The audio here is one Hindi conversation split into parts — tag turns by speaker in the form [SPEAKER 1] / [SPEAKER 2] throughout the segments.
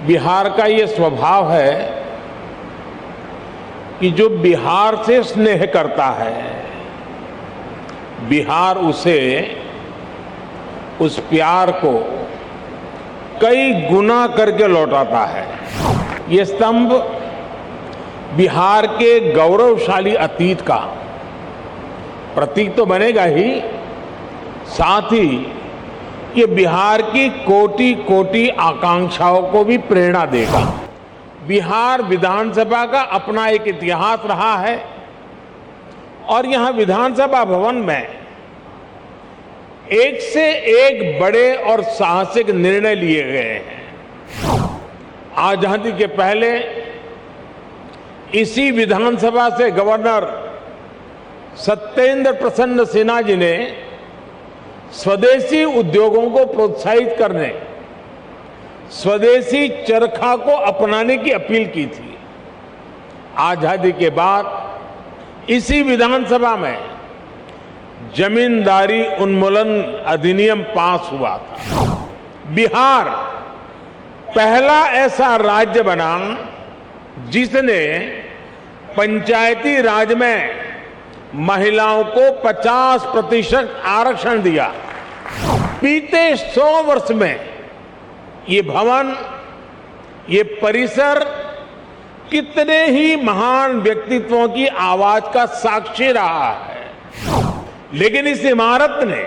[SPEAKER 1] बिहार का ये स्वभाव है कि जो बिहार से स्नेह करता है, बिहार उसे उस प्यार को कई गुना करके लौटाता है। ये स्तंभ बिहार के गौरवशाली अतीत का प्रतीक तो बनेगा ही, साथ ही ये बिहार की कोटि कोटि आकांक्षाओं को भी प्रेरणा देगा। बिहार विधानसभा का अपना एक इतिहास रहा है और यहां विधानसभा भवन में एक से एक बड़े और साहसिक निर्णय लिए गए हैं। आजादी के पहले इसी विधानसभा से गवर्नर सत्येंद्र प्रसन्न सिन्हा जी ने स्वदेशी उद्योगों को प्रोत्साहित करने, स्वदेशी चरखा को अपनाने की अपील की थी। आजादी के बाद इसी विधानसभा में जमींदारी उन्मूलन अधिनियम पास हुआ था। बिहार पहला ऐसा राज्य बना जिसने पंचायती राज में महिलाओं को 50% आरक्षण दिया। बीते 100 वर्ष में ये भवन, ये परिसर कितने ही महान व्यक्तित्वों की आवाज का साक्षी रहा है, लेकिन इस इमारत ने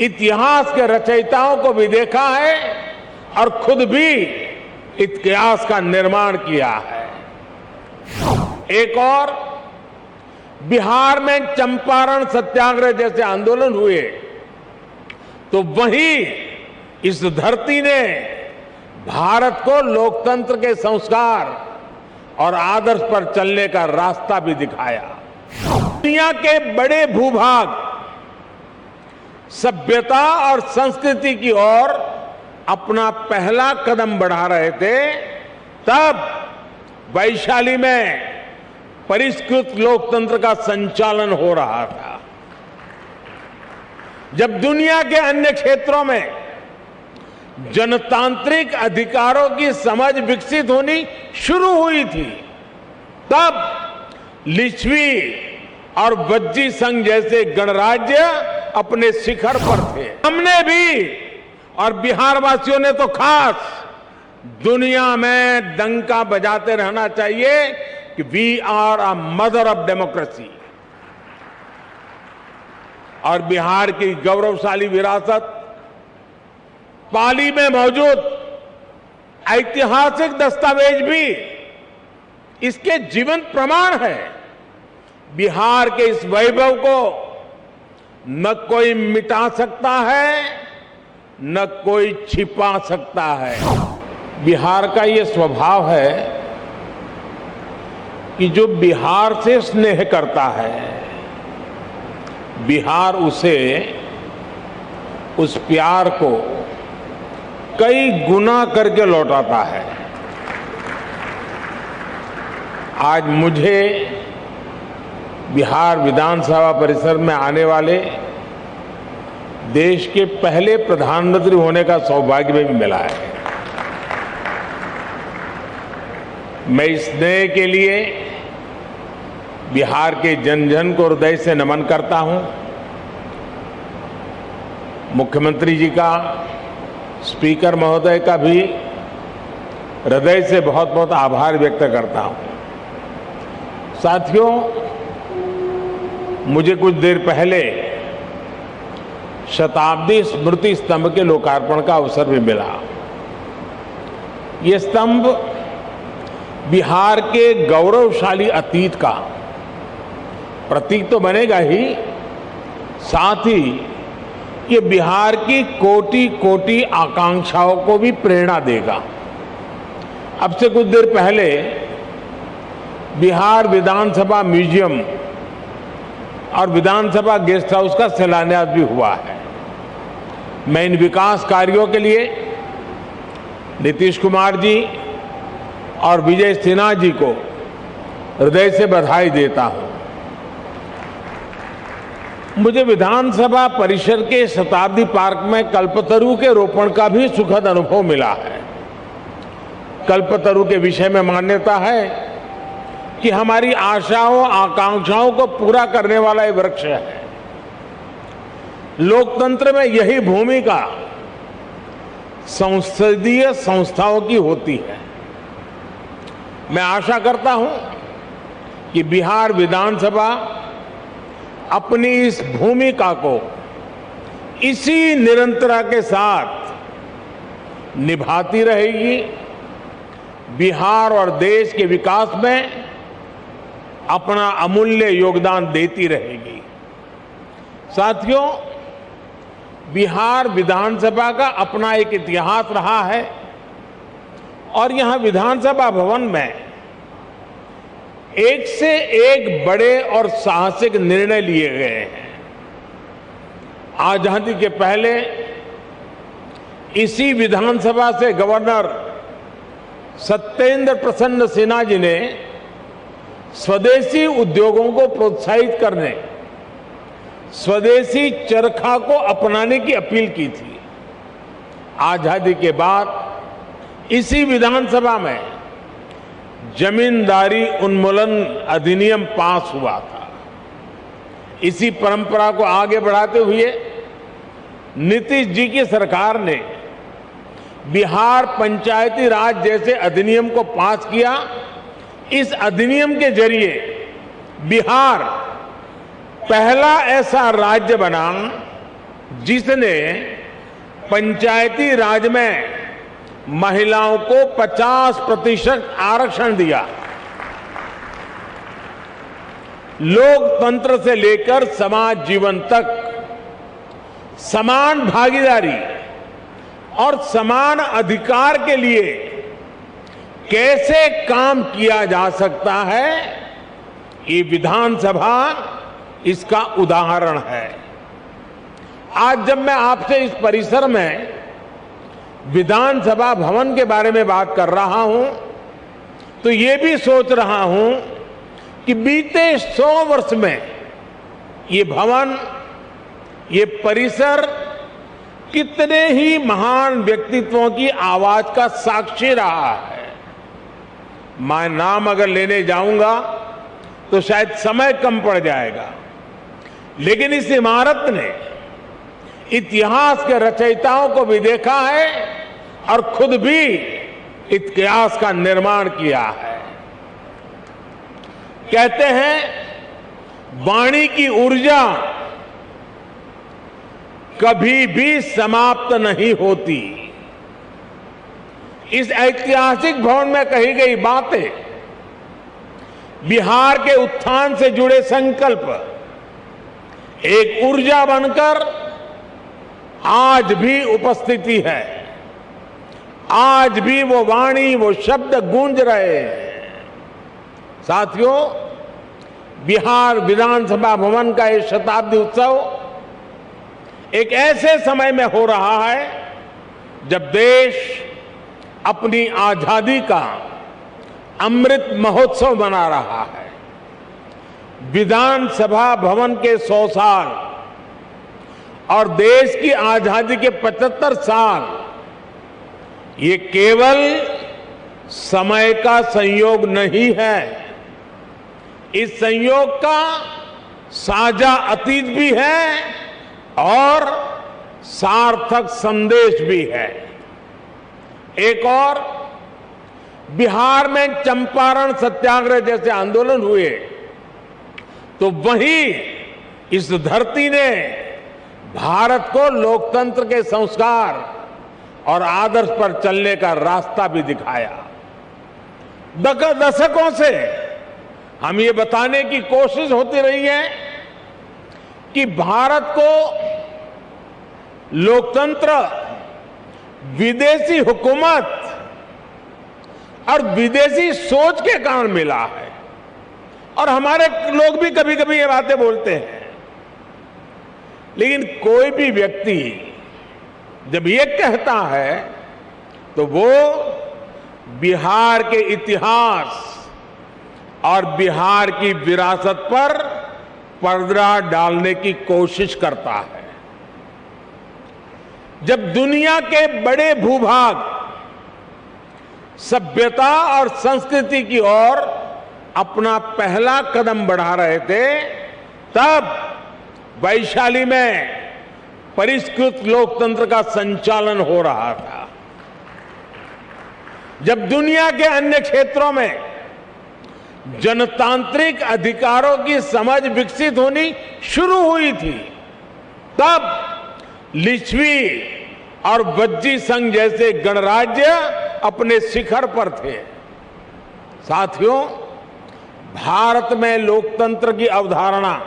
[SPEAKER 1] इतिहास के रचयिताओं को भी देखा है और खुद भी इतिहास का निर्माण किया है। एक और, बिहार में चंपारण सत्याग्रह जैसे आंदोलन हुए तो वहीं इस धरती ने भारत को लोकतंत्र के संस्कार और आदर्श पर चलने का रास्ता भी दिखाया। दुनिया के बड़े भूभाग सभ्यता और संस्कृति की ओर अपना पहला कदम बढ़ा रहे थे, तब वैशाली में परिष्कृत लोकतंत्र का संचालन हो रहा था। जब दुनिया के अन्य क्षेत्रों में जनतांत्रिक अधिकारों की समझ विकसित होनी शुरू हुई थी, तब लिच्छवी और वज्जी संघ जैसे गणराज्य अपने शिखर पर थे। हमने भी और बिहार वासियों ने तो खास दुनिया में डंका बजाते रहना चाहिए कि we are a mother of democracy. और बिहार की गौरवशाली विरासत, पाली में मौजूद ऐतिहासिक दस्तावेज भी इसके जीवंत प्रमाण है। बिहार के इस वैभव को न कोई मिटा सकता है, न कोई छिपा सकता है। बिहार का ये स्वभाव है कि जो बिहार से स्नेह करता है, बिहार उसे उस प्यार को कई गुना करके लौटाता है। आज मुझे बिहार विधानसभा परिसर में आने वाले देश के पहले प्रधानमंत्री होने का सौभाग्य भी मिला है। मैं इस स्नेह के लिए बिहार के जन जन को हृदय से नमन करता हूं। मुख्यमंत्री जी का, स्पीकर महोदय का भी हृदय से बहुत बहुत आभार व्यक्त करता हूं। साथियों, मुझे कुछ देर पहले शताब्दी स्मृति स्तंभ के लोकार्पण का अवसर भी मिला। ये स्तंभ बिहार के गौरवशाली अतीत का प्रतीक तो बनेगा ही, साथ ही ये बिहार की कोटि कोटि आकांक्षाओं को भी प्रेरणा देगा। अब से कुछ देर पहले बिहार विधानसभा म्यूजियम और विधानसभा गेस्ट हाउस का शिलान्यास भी हुआ है। मैं इन विकास कार्यों के लिए नीतीश कुमार जी और विजय सिन्हा जी को हृदय से बधाई देता हूं। मुझे विधानसभा परिसर के शताब्दी पार्क में कल्पतरु के रोपण का भी सुखद अनुभव मिला है। कल्पतरु के विषय में मान्यता है कि हमारी आशाओं आकांक्षाओं को पूरा करने वाला ये वृक्ष है। लोकतंत्र में यही भूमिका संसदीय संस्थाओं की होती है। मैं आशा करता हूं कि बिहार विधानसभा अपनी इस भूमिका को इसी निरंतरता के साथ निभाती रहेगी, बिहार और देश के विकास में अपना अमूल्य योगदान देती रहेगी। साथियों, बिहार विधानसभा का अपना एक इतिहास रहा है और यहां विधानसभा भवन में एक से एक बड़े और साहसिक निर्णय लिए गए हैं। आजादी के पहले इसी विधानसभा से गवर्नर सत्येंद्र प्रसन्न सिन्हा जी ने स्वदेशी उद्योगों को प्रोत्साहित करने, स्वदेशी चरखा को अपनाने की अपील की थी। आजादी के बाद इसी विधानसभा में जमींदारी उन्मूलन अधिनियम पास हुआ था। इसी परंपरा को आगे बढ़ाते हुए नीतीश जी की सरकार ने बिहार पंचायती राज जैसे अधिनियम को पास किया। इस अधिनियम के जरिए बिहार पहला ऐसा राज्य बना जिसने पंचायती राज में महिलाओं को 50% आरक्षण दिया। लोकतंत्र से लेकर समाज जीवन तक समान भागीदारी और समान अधिकार के लिए कैसे काम किया जा सकता है, ये विधानसभा इसका उदाहरण है। आज जब मैं आपसे इस परिसर में विधानसभा भवन के बारे में बात कर रहा हूं तो ये भी सोच रहा हूं कि बीते 100 वर्ष में ये भवन, ये परिसर कितने ही महान व्यक्तित्वों की आवाज का साक्षी रहा है। मैं नाम अगर लेने जाऊंगा तो शायद समय कम पड़ जाएगा, लेकिन इस इमारत ने इतिहास के रचयिताओं को भी देखा है और खुद भी इतिहास का निर्माण किया है। कहते हैं वाणी की ऊर्जा कभी भी समाप्त नहीं होती। इस ऐतिहासिक भवन में कही गई बातें, बिहार के उत्थान से जुड़े संकल्प एक ऊर्जा बनकर आज भी उपस्थिति है। आज भी वो वाणी, वो शब्द गूंज रहे हैं। साथियों, बिहार विधानसभा भवन का ये शताब्दी उत्सव एक ऐसे समय में हो रहा है जब देश अपनी आजादी का अमृत महोत्सव मना रहा है। विधानसभा भवन के 100 साल और देश की आजादी के 75 साल, ये केवल समय का संयोग नहीं है, इस संयोग का साझा अतीत भी है और सार्थक संदेश भी है। एक और, बिहार में चंपारण सत्याग्रह जैसे आंदोलन हुए तो वहीं इस धरती ने भारत को लोकतंत्र के संस्कार और आदर्श पर चलने का रास्ता भी दिखाया। दशकों से हम ये बताने की कोशिश होती रही है कि भारत को लोकतंत्र विदेशी हुकूमत और विदेशी सोच के कारण मिला है। और हमारे लोग भी कभी कभी ये बातें बोलते हैं, लेकिन कोई भी व्यक्ति जब ये कहता है तो वो बिहार के इतिहास और बिहार की विरासत पर पर्दा डालने की कोशिश करता है। जब दुनिया के बड़े भूभाग सभ्यता और संस्कृति की ओर अपना पहला कदम बढ़ा रहे थे, तब वैशाली में परिष्कृत लोकतंत्र का संचालन हो रहा था। जब दुनिया के अन्य क्षेत्रों में जनतांत्रिक अधिकारों की समझ विकसित होनी शुरू हुई थी, तब लिच्छवी और वज्जी संघ जैसे गणराज्य अपने शिखर पर थे। साथियों, भारत में लोकतंत्र की अवधारणा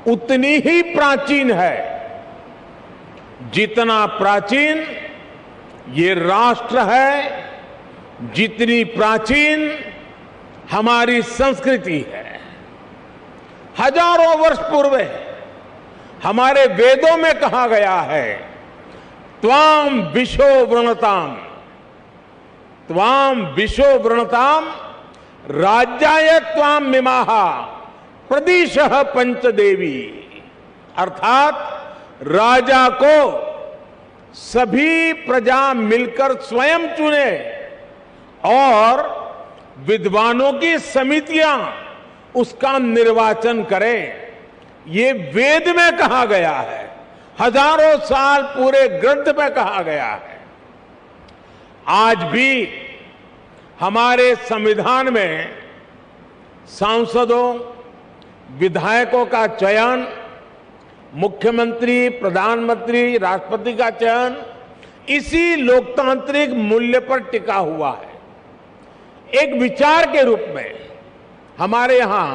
[SPEAKER 1] उतनी ही प्राचीन है जितना प्राचीन ये राष्ट्र है, जितनी प्राचीन हमारी संस्कृति है। हजारों वर्ष पूर्व हमारे वेदों में कहा गया है, त्वाम विशो वृणताम, त्वाम विशो वृणताम राज्याय त्वाम मिमाहा प्रदिशः पंचदेवी। अर्थात राजा को सभी प्रजा मिलकर स्वयं चुने और विद्वानों की समितियां उसका निर्वाचन करें। ये वेद में कहा गया है, हजारों साल पूरे ग्रंथ में कहा गया है। आज भी हमारे संविधान में सांसदों, विधायकों का चयन, मुख्यमंत्री, प्रधानमंत्री, राष्ट्रपति का चयन इसी लोकतांत्रिक मूल्य पर टिका हुआ है। एक विचार के रूप में हमारे यहां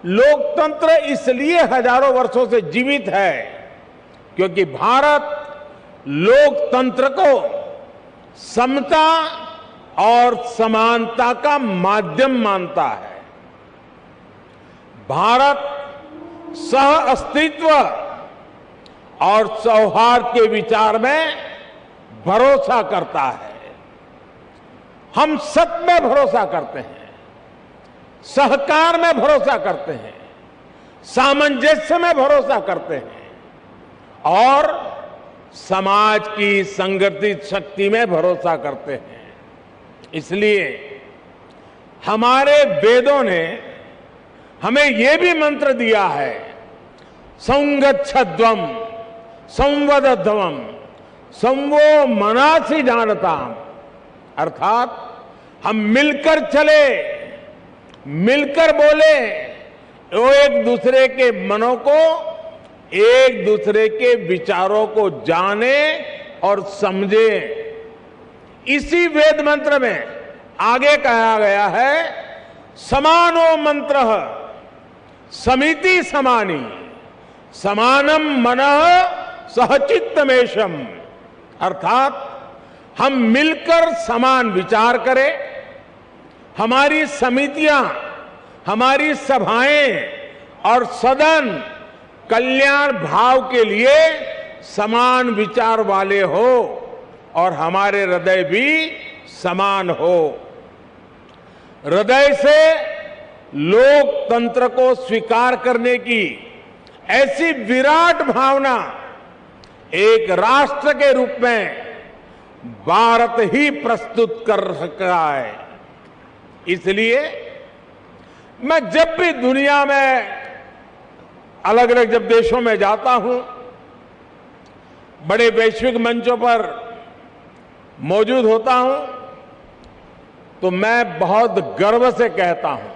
[SPEAKER 1] लोकतंत्र इसलिए हजारों वर्षों से जीवित है क्योंकि भारत लोकतंत्र को समता और समानता का माध्यम मानता है। भारत सह अस्तित्व और सौहार्द के विचार में भरोसा करता है। हम सत्य में भरोसा करते हैं, सहकार में भरोसा करते हैं, सामंजस्य में भरोसा करते हैं और समाज की संगठित शक्ति में भरोसा करते हैं। इसलिए हमारे वेदों ने हमें यह भी मंत्र दिया है, संगच्छध्वम संवदध्वम संवो मनासि जानताम। अर्थात हम मिलकर चले, मिलकर बोले, वो एक दूसरे के मनों को, एक दूसरे के विचारों को जाने और समझे। इसी वेद मंत्र में आगे कहा गया है, समानो मंत्र समिति समानी समानम मनः सहचित्तमेशम। अर्थात हम मिलकर समान विचार करें, हमारी समितियां, हमारी सभाएं और सदन कल्याण भाव के लिए समान विचार वाले हो और हमारे हृदय भी समान हो। हृदय से लोकतंत्र को स्वीकार करने की ऐसी विराट भावना एक राष्ट्र के रूप में भारत ही प्रस्तुत कर सकता है। इसलिए मैं जब भी दुनिया में अलग अलग जब देशों में जाता हूं, बड़े वैश्विक मंचों पर मौजूद होता हूं, तो मैं बहुत गर्व से कहता हूं,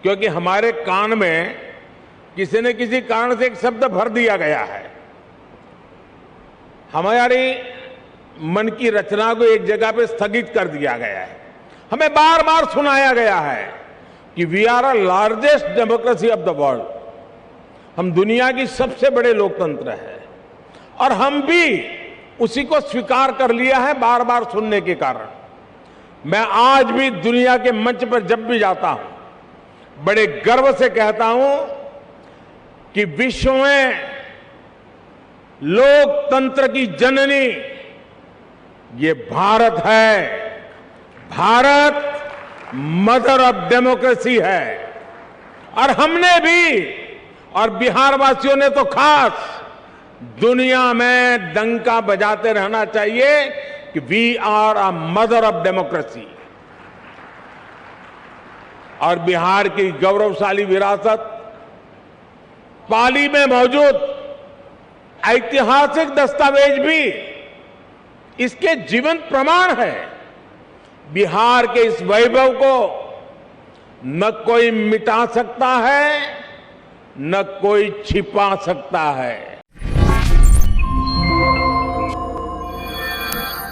[SPEAKER 1] क्योंकि हमारे कान में किसी न किसी कारण से एक शब्द भर दिया गया है। हमारी मन की रचना को एक जगह पे स्थगित कर दिया गया है। हमें बार बार सुनाया गया है कि we are a largest democracy of the world. हम दुनिया की सबसे बड़े लोकतंत्र है और हम भी उसी को स्वीकार कर लिया है बार बार सुनने के कारण। मैं आज भी दुनिया के मंच पर जब भी जाता हूं, बड़े गर्व से कहता हूं कि विश्व में लोकतंत्र की जननी ये भारत है। भारत मदर ऑफ डेमोक्रेसी है और हमने भी, और बिहार वासियों ने तो खास, दुनिया में डंका बजाते रहना चाहिए कि we are a mother of democracy और बिहार की गौरवशाली विरासत पाली में मौजूद ऐतिहासिक दस्तावेज भी इसके जीवंत प्रमाण है। बिहार के इस वैभव को न कोई मिटा सकता है, न कोई छिपा सकता है।